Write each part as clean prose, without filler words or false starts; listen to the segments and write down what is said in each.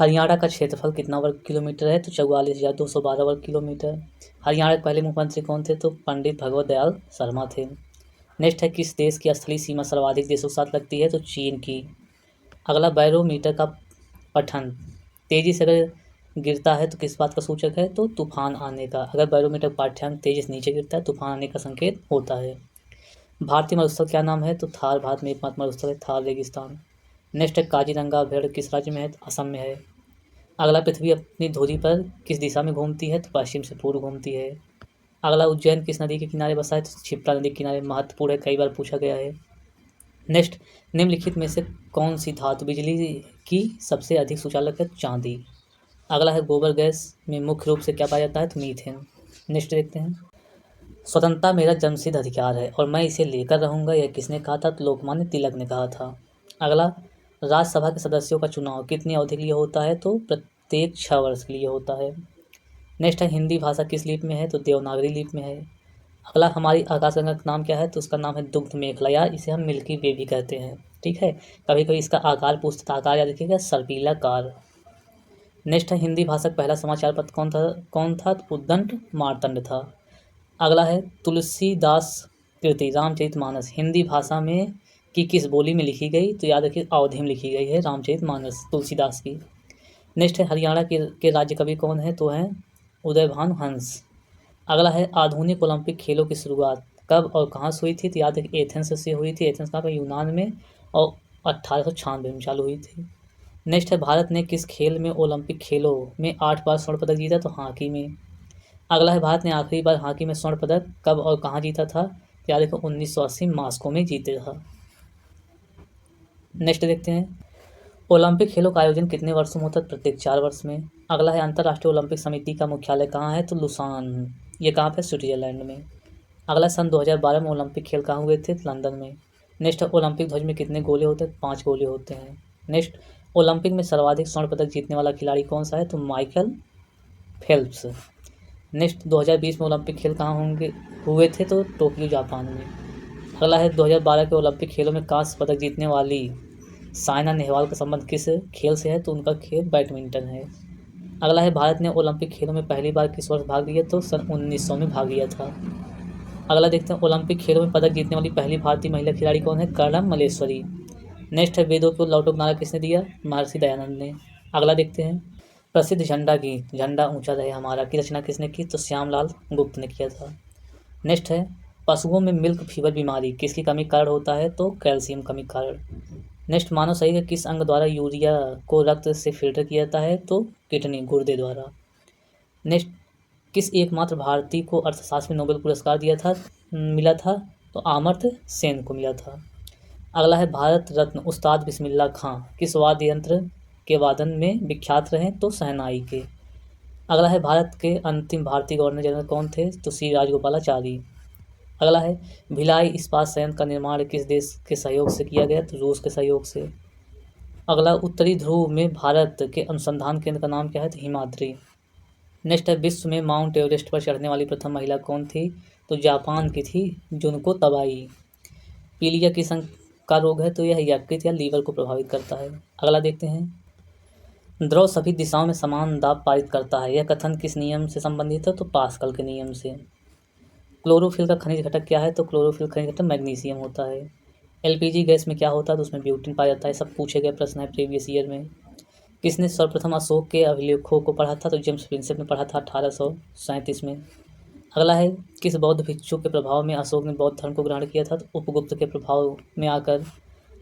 हरियाणा का क्षेत्रफल कितना वर्ग किलोमीटर है? तो 44,212 वर्ग किलोमीटर। हरियाणा के पहले मुख्यमंत्री कौन थे? तो पंडित भगवत दयाल शर्मा थे। नेक्स्ट है, किस देश की स्थलीय सीमा सर्वाधिक देशों के साथ लगती है? तो चीन की। अगला, बैरोमीटर का पठन तेजी से अगर गिरता है तो किस बात का सूचक है? तो तूफान आने का। अगर बैरोमीटर पाठ्यांक तेजी से नीचे गिरता है तूफान आने का संकेत होता है। भारतीय मरुस्थल क्या नाम है? तो थार भारत में एकमात्र मरुस्थल है, थार रेगिस्तान। नेक्स्ट है, काजीरंगा अभयारण्य किस राज्य में है? तो असम में है। अगला, पृथ्वी अपनी धुरी पर किस दिशा में घूमती है? तो पश्चिम से पूर्व घूमती है। अगला, उज्जैन किस नदी के किनारे बसा है? तो क्षिप्रा नदी के किनारे। महत्वपूर्ण है, कई बार पूछा गया है। नेक्स्ट, निम्नलिखित में से कौन सी धातु बिजली की सबसे अधिक सुचालक है? चांदी। अगला है, गोबर गैस में मुख्य रूप से क्या पाया जाता है? तो मीथेन। नेक्स्ट देखते हैं, स्वतंत्रता मेरा जन्मसिद्ध अधिकार है और मैं इसे लेकर रहूंगा, यह किसने कहा था? तो लोकमान्य तिलक ने कहा था। अगला, राज्यसभा के सदस्यों का चुनाव कितनी अवधि के लिए होता है? तो प्रत्येक 6 वर्ष के लिए होता है। नेक्स्ट है, हिंदी भाषा किस लिपि में है? तो देवनागरी लिपि में है। अगला, हमारी आकाशगंगा का नाम क्या है? तो उसका नाम है दुग्ध मेखला, या इसे हम मिल्की वे भी कहते हैं। ठीक है, कभी कभी इसका आकार पूछता, आकार याद रखिएगा, सर्पिलाकार। नेक्स्ट है, हिंदी भाषा का पहला समाचार पत्र कौन था? तो उद्दंड मार्तंड था। अगला है, तुलसीदास कृति रामचरितमानस हिंदी भाषा में की किस बोली में लिखी गई? तो याद रखिए, अवधी में लिखी गई है रामचरितमानस तुलसीदास की। नेक्स्ट है, हरियाणा के राज्य कवि कौन है? तो हैं उदयभानु हंस। अगला है, आधुनिक ओलंपिक खेलों की शुरुआत कब और कहाँ से हुई थी? तो याद रखिए, एथेंस से हुई थी। एथेंस कहाँ पे? यूनान में। और 1896 में चालू हुई थी। नेक्स्ट है, भारत ने किस खेल में ओलंपिक खेलों में 8 बार स्वर्ण पदक जीता? तो हॉकी में। अगला है, भारत ने आखिरी बार हॉकी में स्वर्ण पदक कब और कहाँ जीता था? तो याद रखो, 1980 मॉस्को में जीते था। नेक्स्ट देखते हैं, ओलंपिक खेलों का आयोजन कितने वर्षों में होता है? प्रत्येक 4 वर्ष में। अगला है, अंतर्राष्ट्रीय ओलंपिक समिति का मुख्यालय कहाँ है? तो लुसान। ये कहाँ पे? स्विट्जरलैंड में। अगला, सन 2012 में ओलंपिक खेल कहाँ हुए थे? तो लंदन में। नेक्स्ट, ओलंपिक ध्वज में कितने गोले होते हैं? 5 गोले होते हैं। नेक्स्ट, ओलंपिक में सर्वाधिक स्वर्ण पदक जीतने वाला खिलाड़ी कौन सा है? तो माइकल फेल्प्स। नेक्स्ट, 2020 में ओलंपिक खेल कहाँ हुए थे? तो टोक्यो जापान में। अगला है, 2012 के ओलंपिक खेलों में कांस्य पदक जीतने वाली साइना नेहवाल का संबंध किस खेल से है? तो उनका खेल बैडमिंटन है। अगला है, भारत ने ओलंपिक खेलों में पहली बार किस वर्ष भाग लिया? तो सन 1900 में भाग लिया था। अगला देखते हैं, ओलंपिक खेलों में पदक जीतने वाली पहली भारतीय महिला खिलाड़ी कौन है? कर्णम मल्लेश्वरी। नेक्स्ट है, वेदों को लौटो नारा किसने दिया? महर्षि दयानंद ने। अगला देखते हैं, प्रसिद्ध झंडा गीत झंडा ऊंचा रहे हमारा की रचना किसने की? तो श्यामलाल गुप्त ने किया था। नेक्स्ट है, पशुओं में मिल्क फीवर बीमारी किसकी कमी के कारण होता है? तो कैल्शियम कमी के कारण। नेक्स्ट, मानव शरीर के किस अंग द्वारा यूरिया को रक्त से फिल्टर किया जाता है? तो किडनी, गुर्दे द्वारा। नेक्स्ट, किस एकमात्र भारतीय को अर्थशास्त्र में नोबेल पुरस्कार मिला था? तो अमर्त्य सेन को मिला था। अगला है, भारत रत्न उस्ताद बिस्मिल्लाह खां किस वाद्य यंत्र के वादन में विख्यात रहे? तो शहनाई के। अगला है, भारत के अंतिम भारतीय गवर्नर जनरल कौन थे? तो सी राजगोपालाचारी। अगला है, भिलाई इस्पात संयंत्र का निर्माण किस देश के सहयोग से किया गया? तो रूस के सहयोग से। अगला, उत्तरी ध्रुव में भारत के अनुसंधान केंद्र का नाम क्या है? तो हिमाद्री। नेक्स्ट है, विश्व में माउंट एवरेस्ट पर चढ़ने वाली प्रथम महिला कौन थी? तो जापान की थी जुनको तबाई। पीलिया किस अंग का रोग है? तो यह यकृत या लीवर को प्रभावित करता है। अगला देखते हैं, द्रव सभी दिशाओं में समान दाब पारित करता है, यह कथन किस नियम से संबंधित है? तो पास्कल के नियम से। क्लोरोफिल का खनिज घटक क्या है? तो क्लोरोफिल खनिज घटक मैग्नीशियम होता है। एलपीजी गैस में क्या होता है? तो उसमें ब्यूटेन पाया जाता है। सब पूछे गए प्रश्न है प्रीवियस ईयर में। किसने सर्वप्रथम अशोक के अभिलेखों को पढ़ा था? तो जेम्स प्रिंसेप ने पढ़ा था 1837 में। अगला है, किस बौद्ध भिक्षु के प्रभाव में अशोक ने बौद्ध धर्म को ग्रहण किया था? तो उपगुप्त के प्रभाव में आकर।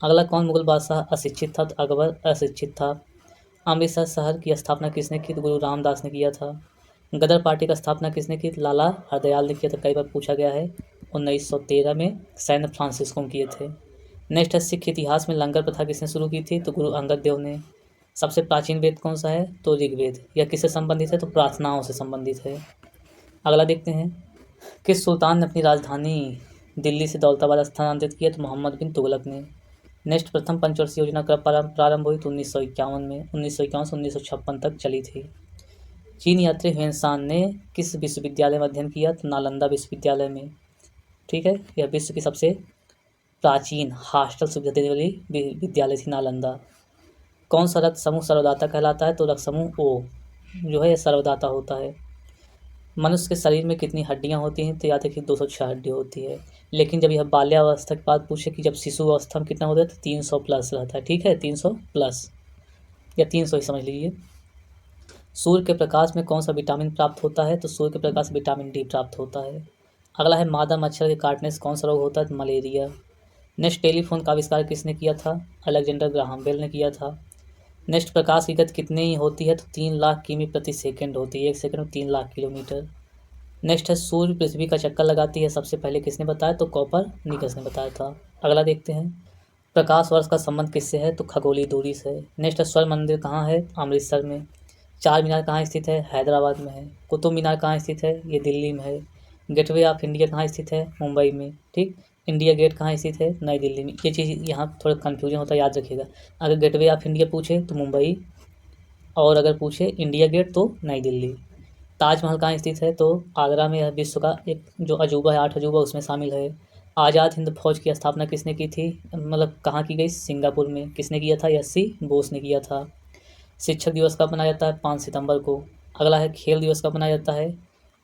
अगला, कौन मुगल बादशाह अशिक्षित था? तो अकबर अशिक्षित था। अमृतसर शहर की स्थापना किसने की? तो गुरु रामदास ने किया था। गदर पार्टी का स्थापना किसने की? तो लाला हरदयाल ने किया था, कई बार पूछा गया है। 1913 में सैन फ्रांसिस्को में किए थे। नेक्स्ट है, सिख इतिहास में लंगर प्रथा किसने शुरू की थी? तो गुरु अंगद देव ने। सबसे प्राचीन वेद कौन सा है? तो ऋग्वेद। यह किससे संबंधित है? तो प्रार्थनाओं से संबंधित है। अगला देखते हैं, किस सुल्तान ने अपनी राजधानी दिल्ली से दौलताबाद स्थानांतरित किया? तो मोहम्मद बिन तुगलक ने। नेक्स्ट, प्रथम पंचवर्षीय योजना कब प्रारंभ हुई? तो 1951 में। 1951 से 1956 तक चली थी। चीन यात्री ह्वेनसांग ने किस विश्वविद्यालय में अध्ययन किया? तो नालंदा विश्वविद्यालय में। ठीक है, यह विश्व की सबसे प्राचीन हॉस्टल सुविधा देने वाली विद्यालय थी नालंदा। कौन सा रक्त समूह सर्वदाता कहलाता है? तो रक्त समूह ओ जो है ये सर्वदाता होता है। मनुष्य के शरीर में कितनी हड्डियां होती हैं? तो याद रखिए 206 हड्डी होती है। लेकिन जब यह बाल्यावस्था की बात पूछे कि जब शिशु अवस्था में कितना होता है, तो 300 प्लस रहता है। ठीक है, 300 प्लस या 300 ही समझ लीजिए। सूर्य के प्रकाश में कौन सा विटामिन प्राप्त होता है? तो सूर्य के प्रकाश से विटामिन डी प्राप्त होता है। अगला है मादा मच्छर के काटने से कौन सा रोग होता है? तो मलेरिया। नेक्स्ट, टेलीफोन का आविष्कार किसने किया था? अलेक्जेंडर ग्राहम बेल ने किया था। नेक्स्ट, प्रकाश की गति कितनी होती है? तो 3 लाख किमी प्रति सेकंड होती है। 1 सेकंड में 3 लाख किलोमीटर। नेक्स्ट है, सूर्य पृथ्वी का चक्कर लगाती है सबसे पहले किसने बताया? तो कोपरनिकस ने बताया था। अगला देखते हैं, प्रकाश वर्ष का संबंध किससे है? तो खगोलीय दूरी से। नेक्स्ट है, स्वर्ण मंदिर कहाँ है? अमृतसर में। चार मीनार कहाँ स्थित है? हैदराबाद में है। कुतुब मीनार कहाँ स्थित है? ये दिल्ली में है। गेटवे ऑफ इंडिया कहाँ स्थित है? मुंबई में। ठीक, इंडिया गेट कहाँ स्थित है? नई दिल्ली में। ये चीज़ यहाँ थोड़ा कन्फ्यूजन होता है, याद रखिएगा। अगर गेटवे ऑफ इंडिया पूछे तो मुंबई, और अगर पूछे इंडिया गेट तो नई दिल्ली। ताजमहल कहाँ स्थित है? तो आगरा में। यह विश्व का एक जो अजूबा है, 8 अजूबा उसमें शामिल है। आज़ाद हिंद फौज की स्थापना किसने की थी? मतलब कहाँ की गई? सिंगापुर में। किसने किया था? एस.सी. बोस ने किया था। शिक्षक दिवस कब मनाया जाता है? 5 सितंबर को। अगला है, खेल दिवस कब मनाया जाता है?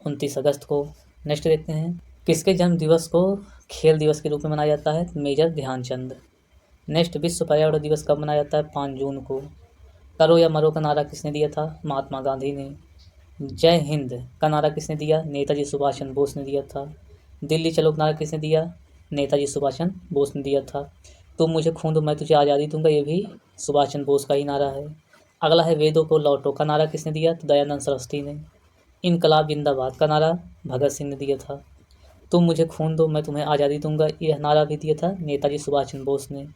29 अगस्त को। नेक्स्ट देखते हैं, किसके जन्म दिवस को खेल दिवस के रूप में मनाया जाता है? मेजर ध्यानचंद। नेक्स्ट, विश्व पर्यावरण दिवस कब मनाया जाता है? 5 जून को। करो या मरो का नारा किसने दिया था? महात्मा गांधी ने। जय हिंद का नारा किसने दिया? नेताजी सुभाष चंद्र बोस ने दिया था। दिल्ली चलो का नारा किसने दिया? नेताजी सुभाष चंद्र बोस ने दिया था। तुम मुझे खून दो मैं तुझे आज़ादी दूंगा, ये भी सुभाष चंद्र बोस का ही नारा है। अगला है, वेदों को लौटो का नारा किसने दिया? तो दयानंद सरस्वती ने। इनकलाब जिंदाबाद का नारा भगत सिंह ने दिया था। तुम मुझे खून दो मैं तुम्हें आज़ादी दूंगा, यह नारा भी दिया था नेताजी सुभाष चंद्र बोस ने।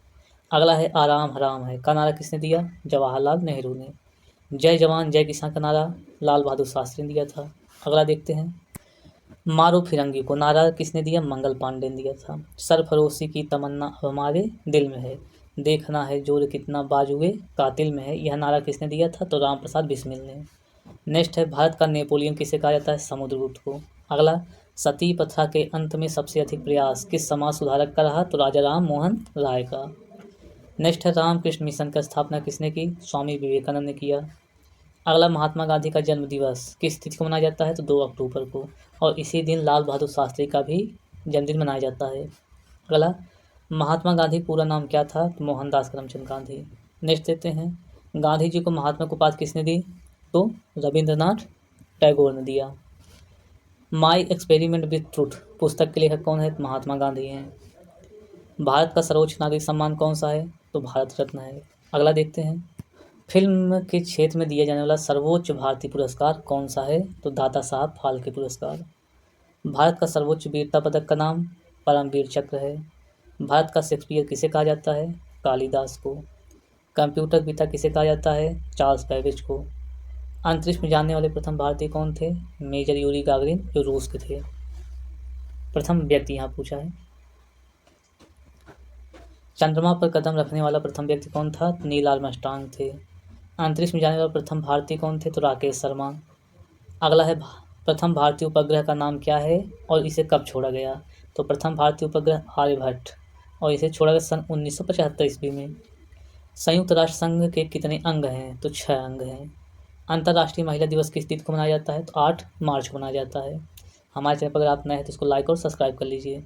अगला है, आराम हराम है का नारा किसने दिया? जवाहरलाल नेहरू ने। जय जवान जय किसान का नारा लाल बहादुर शास्त्री ने दिया था। अगला देखते हैं, मारो फिरंगी को नारा किसने दिया? मंगल पांडे ने दिया था। सरफरोशी की तमन्ना अब हमारे दिल में है, देखना है जोर कितना बाजुए कातिल में है, यह नारा किसने दिया था? तो राम प्रसाद बिस्मिल ने। नेक्स्ट है, भारत का नेपोलियन किसे कहा जाता है? समुद्रगुप्त को। अगला, सती प्रथा के अंत में सबसे अधिक प्रयास किस समाज सुधारक का रहा? तो राजा राम मोहन राय का। नेक्स्ट है, रामकृष्ण मिशन का स्थापना किसने की? स्वामी विवेकानंद ने किया। अगला, महात्मा गांधी का जन्म दिवस किस तिथि को मनाया जाता है? तो 2 अक्टूबर को, और इसी दिन लाल बहादुर शास्त्री का भी जन्मदिन मनाया जाता है। अगला, महात्मा गांधी पूरा नाम क्या था? तो मोहनदास करमचंद गांधी। नेक्स्ट देते हैं, गांधी जी को महात्मा की उपाधि किसने दी? तो रविंद्रनाथ टैगोर ने दिया। माई एक्सपेरिमेंट विथ ट्रूथ पुस्तक के लेखक कौन है? तो महात्मा गांधी हैं। भारत का सर्वोच्च नागरिक सम्मान कौन सा है? तो भारत रत्न है। अगला देखते हैं, फिल्म के क्षेत्र में दिया जाने वाला सर्वोच्च भारतीय पुरस्कार कौन सा है? तो दादा साहब फाल्के पुरस्कार। भारत का सर्वोच्च वीरता पदक का नाम परमवीर चक्र है। भारत का शेक्सपियर किसे कहा जाता है? कालिदास को। कंप्यूटर पिता किसे कहा जाता है? चार्ल्स बैबेज को। अंतरिक्ष में जाने वाले प्रथम भारतीय कौन थे? मेजर यूरी गागरिन, जो रूस के थे। प्रथम व्यक्ति यहाँ पूछा है। चंद्रमा पर कदम रखने वाला प्रथम व्यक्ति कौन था? नील आर्मस्ट्रांग थे। अंतरिक्ष में जाने वाले प्रथम भारतीय कौन थे? तो राकेश शर्मा। अगला है, प्रथम भारतीय उपग्रह का नाम क्या है और इसे कब छोड़ा गया? तो प्रथम भारतीय उपग्रह आर्यभट्ट, और इसे छोड़ा गया सन 1975 ईस्वी में। संयुक्त राष्ट्र संघ के कितने अंग हैं? तो 6 अंग हैं। अंतर्राष्ट्रीय महिला दिवस किस तिथि को मनाया जाता है? तो 8 मार्च को मनाया जाता है। हमारे चैनल पर अगर आप नए हैं तो इसको लाइक और सब्सक्राइब कर लीजिए।